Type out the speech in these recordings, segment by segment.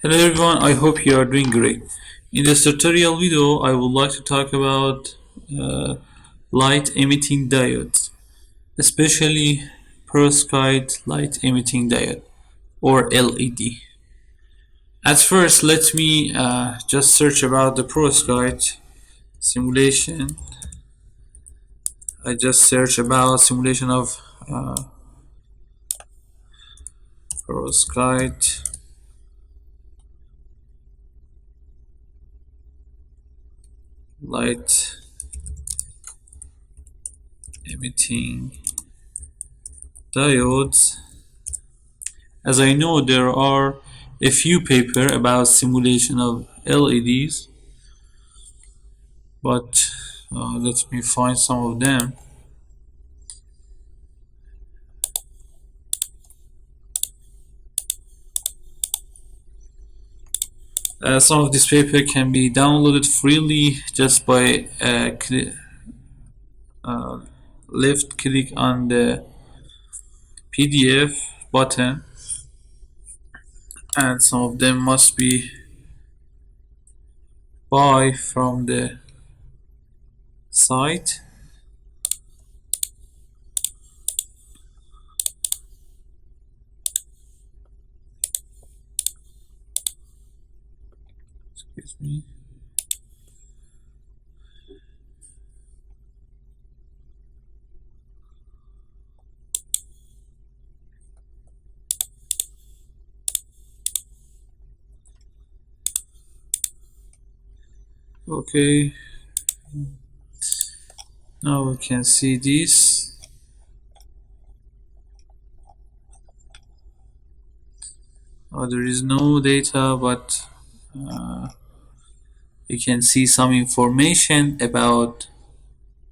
Hello everyone, I hope you are doing great. In this tutorial video, I would like to talk about uh, light-emitting diodes, especially perovskite light-emitting diode or LED. At first, let me just search about the perovskite simulation. I just search about simulation of perovskite light-emitting diodes. As I know, there are a few papers about simulation of LEDs, but let me find some of them. Some of this paper can be downloaded freely just by uh, left click on the PDF button, and some of them must be buy from the site. Excuse me. Okay, now we can see this. There is no data, but you can see some information about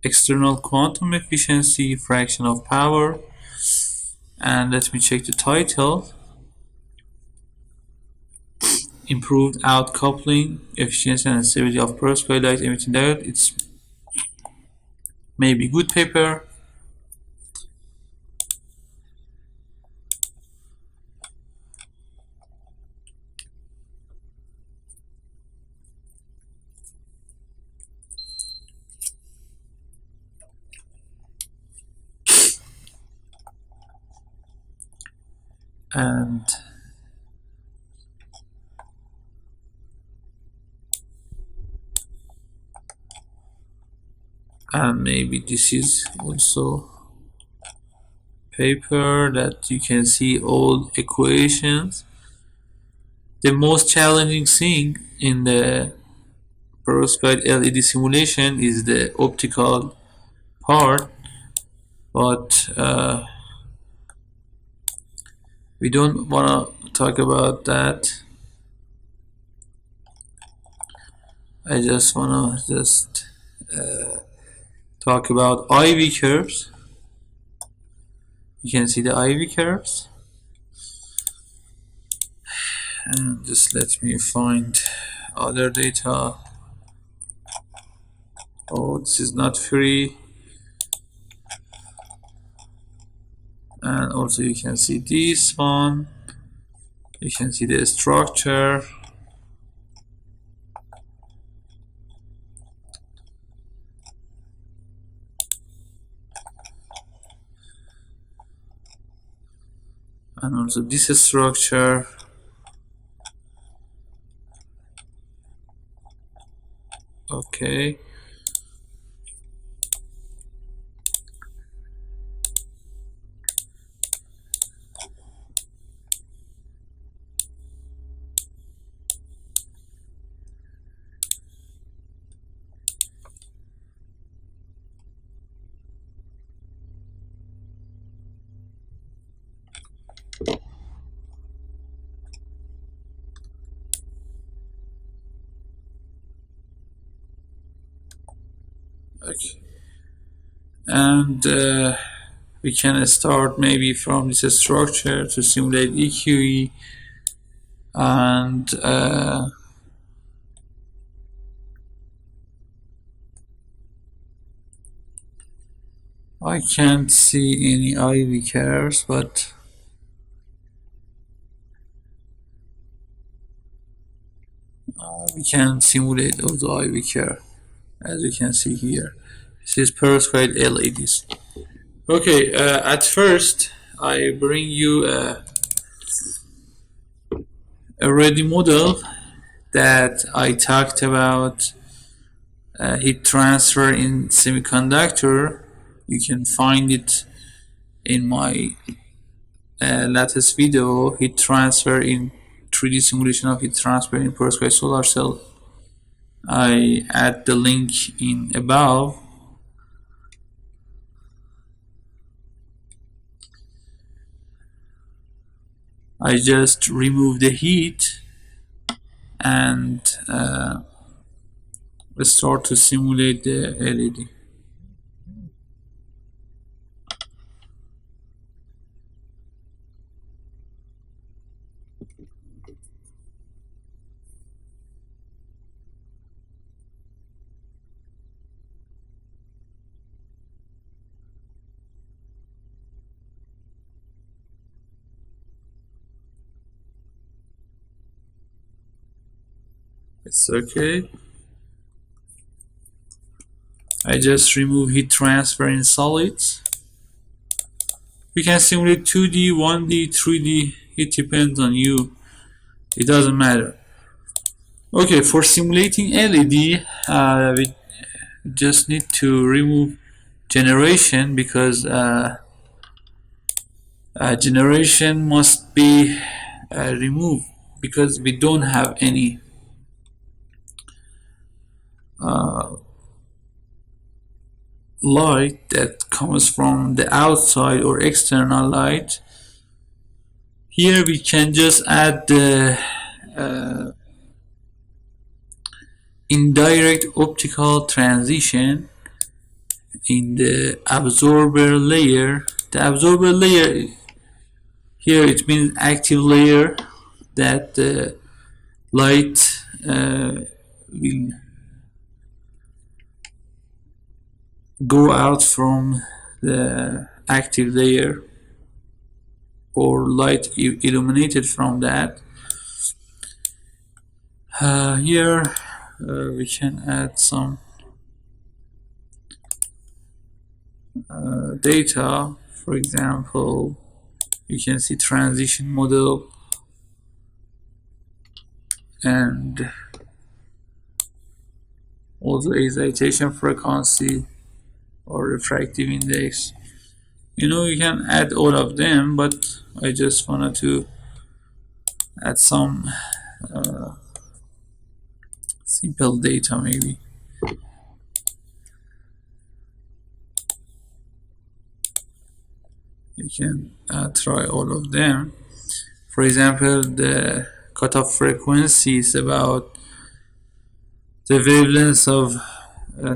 external quantum efficiency, fraction of power, and let me check the title. Improved outcoupling, efficiency and stability of perovskite light emitting diode. It's maybe good paper. And maybe this is also paper that you can see all equations. The most challenging thing in the perovskite LED simulation is the optical part, but we don't want to talk about that. I just want to talk about IV curves. You can see the IV curves, and just let me find other data. Oh, this is not free. And also you can see this one. You can see the structure. And also this structure. Okay. Okay. And we can start maybe from this structure to simulate EQE, and I can't see any IV curves, but We can simulate also IV care, as you can see here. This is perovskite LEDs. Okay, at first I bring you a ready model that I talked about heat transfer in semiconductor. You can find it in my latest video, heat transfer in 3D simulation of heat transfer in perovskite solar cell. I add the link in above. I just remove the heat and start to simulate the LED. It's okay. I just remove heat transfer in solids. We can simulate 2D, 1D, 3D. It depends on you. It doesn't matter. Okay, for simulating LED, we just need to remove generation because generation must be removed because we don't have any light that comes from the outside or external light. Here we can just add the indirect optical transition in the absorber layer. The absorber layer here, it means active layer that the light will go out from the active layer or light illuminated from that. Here we can add some data. For example, you can see transition model and also excitation frequency or refractive index. You can add all of them, but I just wanted to add some simple data maybe. You can try all of them. For example, the cutoff frequency is about the wavelength of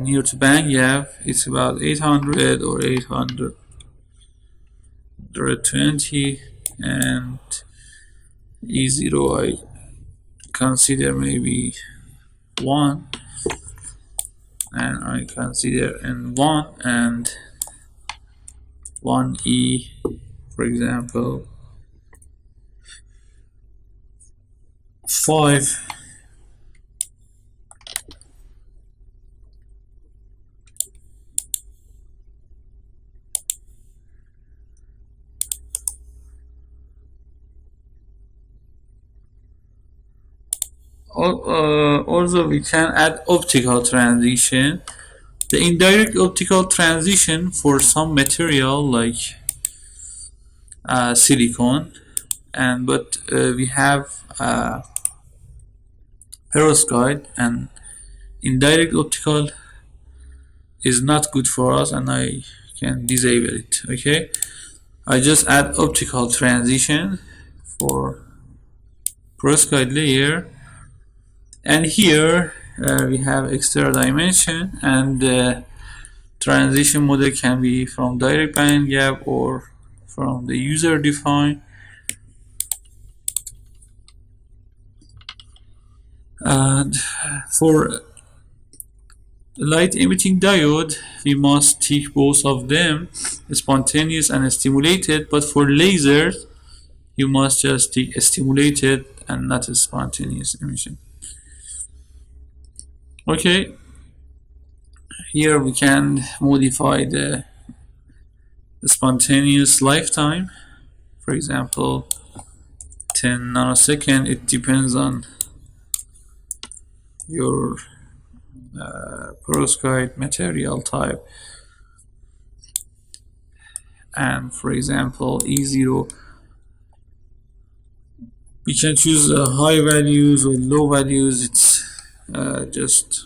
near to band gap. It's about 800 or 820, and E0 I consider maybe 1, and I consider N1 and 1E, for example 5. Also we can add optical transition. The indirect optical transition for some material like silicon, but we have perovskite, and indirect optical is not good for us, and I can disable it. Okay, I just add optical transition for perovskite layer, and here we have extra dimension, and the transition model can be from direct band gap or from the user defined. And for light emitting diode, we must tick both of them, spontaneous and stimulated, but for lasers you must just tick stimulated and not a spontaneous emission. Okay, here we can modify the spontaneous lifetime. For example, 10 nanosecond. It depends on your perovskite material type. And for example, E0, we can choose high values or low values. It's just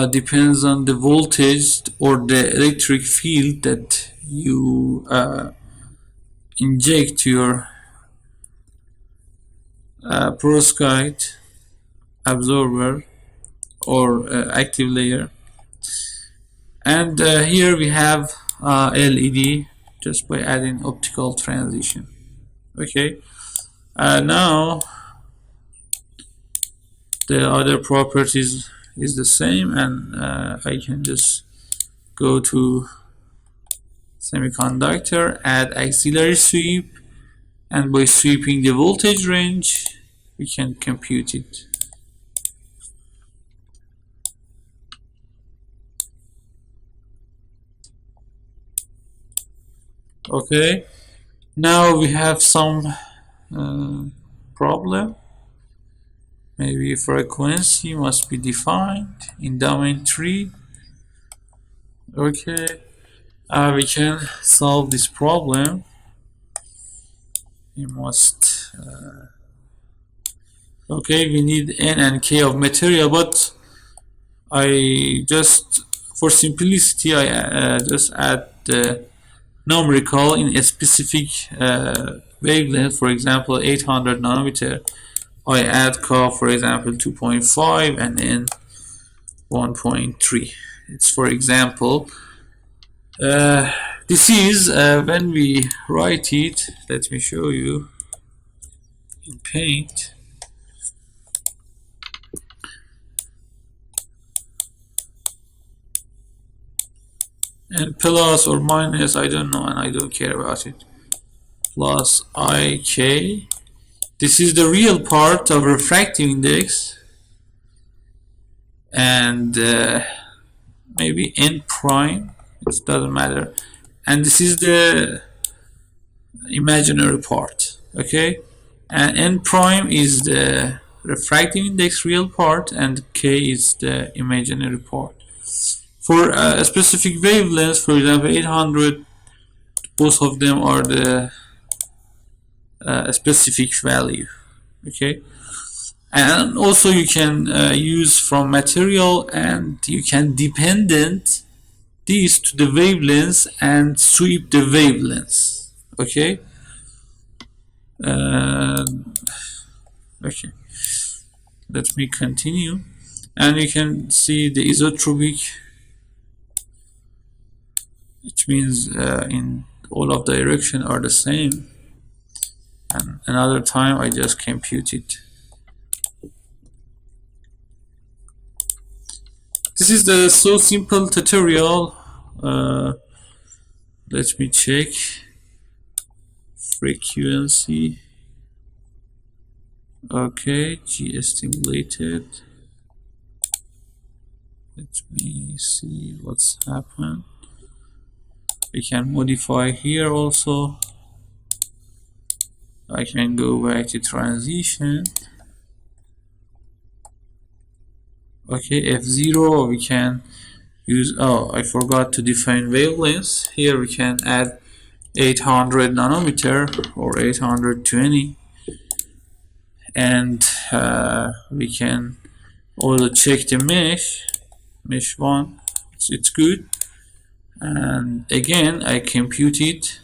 depends on the voltage or the electric field that you inject to your perovskite absorber or active layer. And here we have LED just by adding optical transition. Okay, now the other properties is the same, and I can just go to semiconductor, add auxiliary sweep, and by sweeping the voltage range we can compute it. Okay, now we have some problem. Maybe frequency must be defined in domain 3. Okay, we can solve this problem. We must okay, we need n and k of material, but I just, for simplicity, I just add the numerical in a specific wavelength. For example, 800 nanometer, I add K, for example, 2.5 and then 1.3. It's for example. This is when we write it. Let me show you in Paint. And plus or minus, I don't know, and I don't care about it. Plus IK. This is the real part of refractive index, and maybe n prime, it doesn't matter, and this is the imaginary part. Okay, and n prime is the refractive index real part, and k is the imaginary part. For a specific wavelength, for example 800, both of them are the specific value. Okay, and also you can use from material, and you can dependent these to the wavelengths and sweep the wavelengths. Okay, okay, let me continue, and you can see the isotropic, which means in all of direction are the same. And another time I just compute it. This is the so simple tutorial. Let me check frequency. Okay, G stimulated. Let me see what's happened. We can modify here also. I can go back to transition. Okay, F0 we can use, oh, I forgot to define wavelengths. Here we can add 800 nanometer or 820, and we can also check the mesh 1, it's good, and again I compute it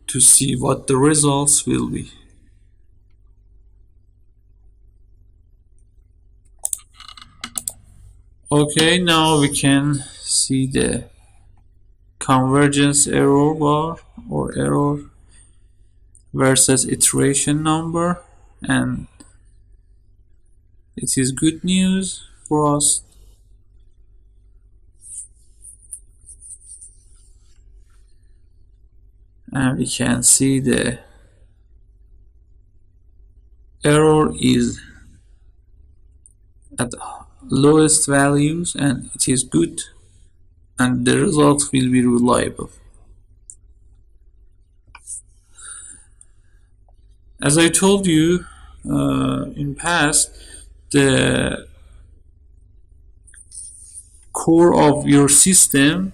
to see what the results will be. Okay, now we can see the convergence error bar or error versus iteration number, and it is good news for us. and we can see the error is at lowest values and it is good, and the result will be reliable. As I told you in past, the core of your system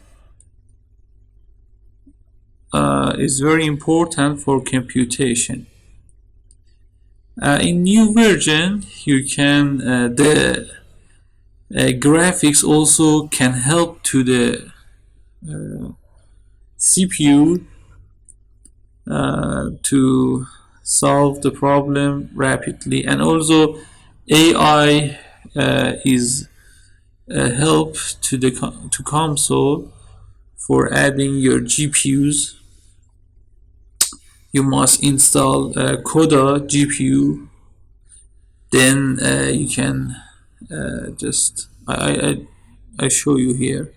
is very important for computation. In new version, you can the graphics also can help to the CPU to solve the problem rapidly, and also AI is a help to the COMSOL for adding your GPUs. You must install CODA GPU, then you can just I show you here.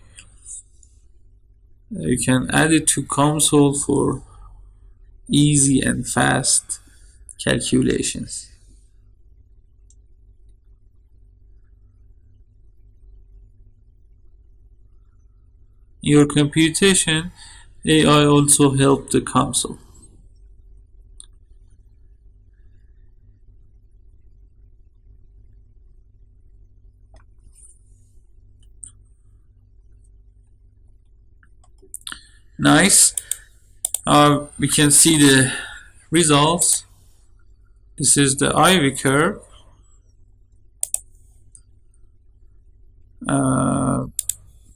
You can add it to COMSOL for easy and fast calculations. Your computation, AI also help the COMSOL. Nice. We can see the results. This is the IV curve.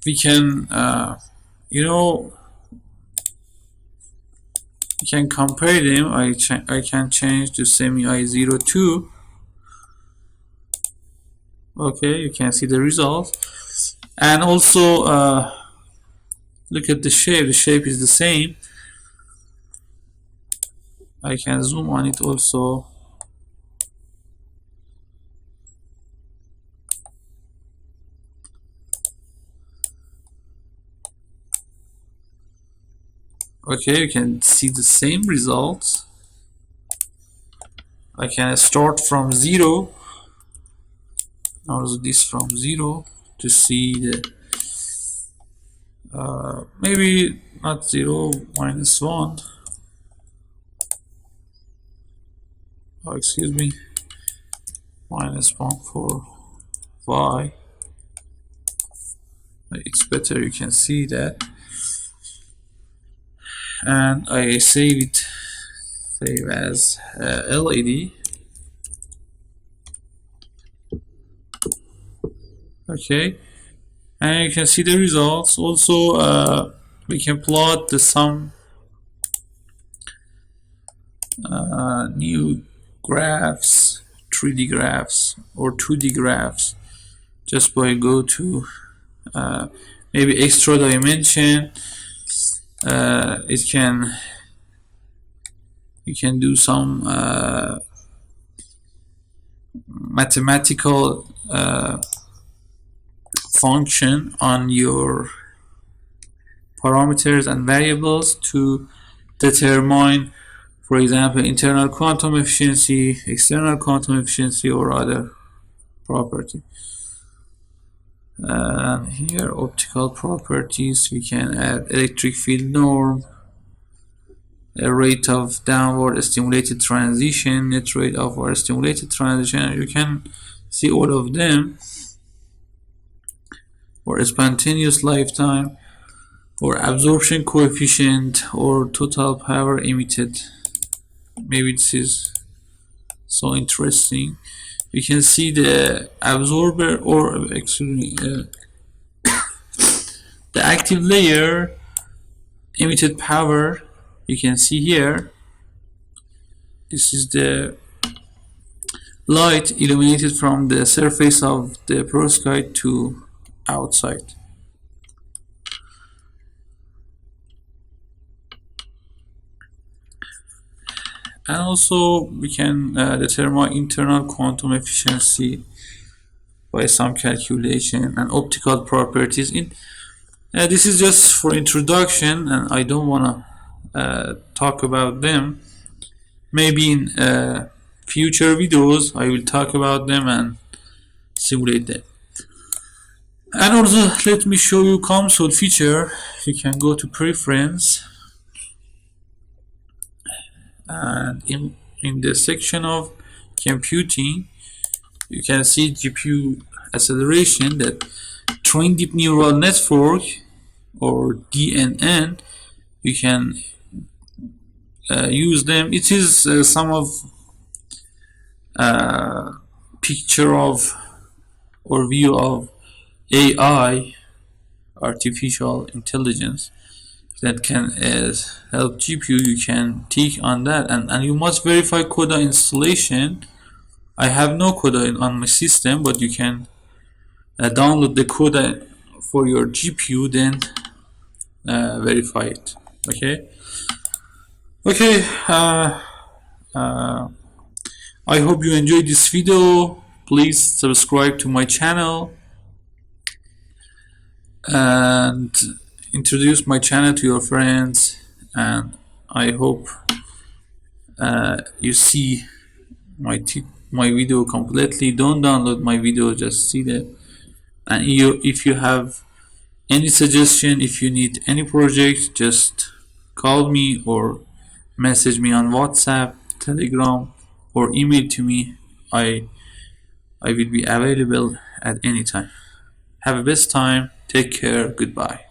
We can we can compare them. I can change to semi I02. Okay, you can see the result, and also look at the shape. The shape is the same. I can zoom on it also. Okay, you can see the same results. I can start from 0, also this from 0, to see the maybe not 0, -1. Oh, excuse me, -1 for y. It's better, you can see that. And I save as LED. Okay, and you can see the results. Also we can plot the some new graphs, 3D graphs or 2D graphs, just by go to maybe extra dimension. You can do some mathematical function on your parameters and variables to determine, for example, internal quantum efficiency, external quantum efficiency, or other property. Here, optical properties, we can add electric field norm, a rate of downward stimulated transition, net rate of our stimulated transition. You can see all of them, or spontaneous lifetime, or absorption coefficient, or total power emitted. Maybe this is so interesting. You can see the absorber, or excuse me, the active layer emitted power. You can see here, this is the light illuminated from the surface of the perovskite to outside. And also we can determine internal quantum efficiency by some calculation, and optical properties. This is just for introduction, and I don't want to talk about them. Maybe in future videos I will talk about them and simulate them. And also let me show you COMSOL feature. You can go to preference, and in the section of computing you can see GPU acceleration, that trained deep neural network or DNN. You can use them. It is some of picture of or view of AI, artificial intelligence, that can help GPU. You can tick on that, and you must verify CODA installation. I have no CODA on my system, but you can download the CODA for your GPU, then verify it. Okay, I hope you enjoyed this video. Please subscribe to my channel and introduce my channel to your friends, and I hope you see my video completely. Don't download my video, just see that. And if you have any suggestion, if you need any project, just call me or message me on WhatsApp, Telegram, or email to me. I will be available at any time. Have a best time. Take care. Goodbye.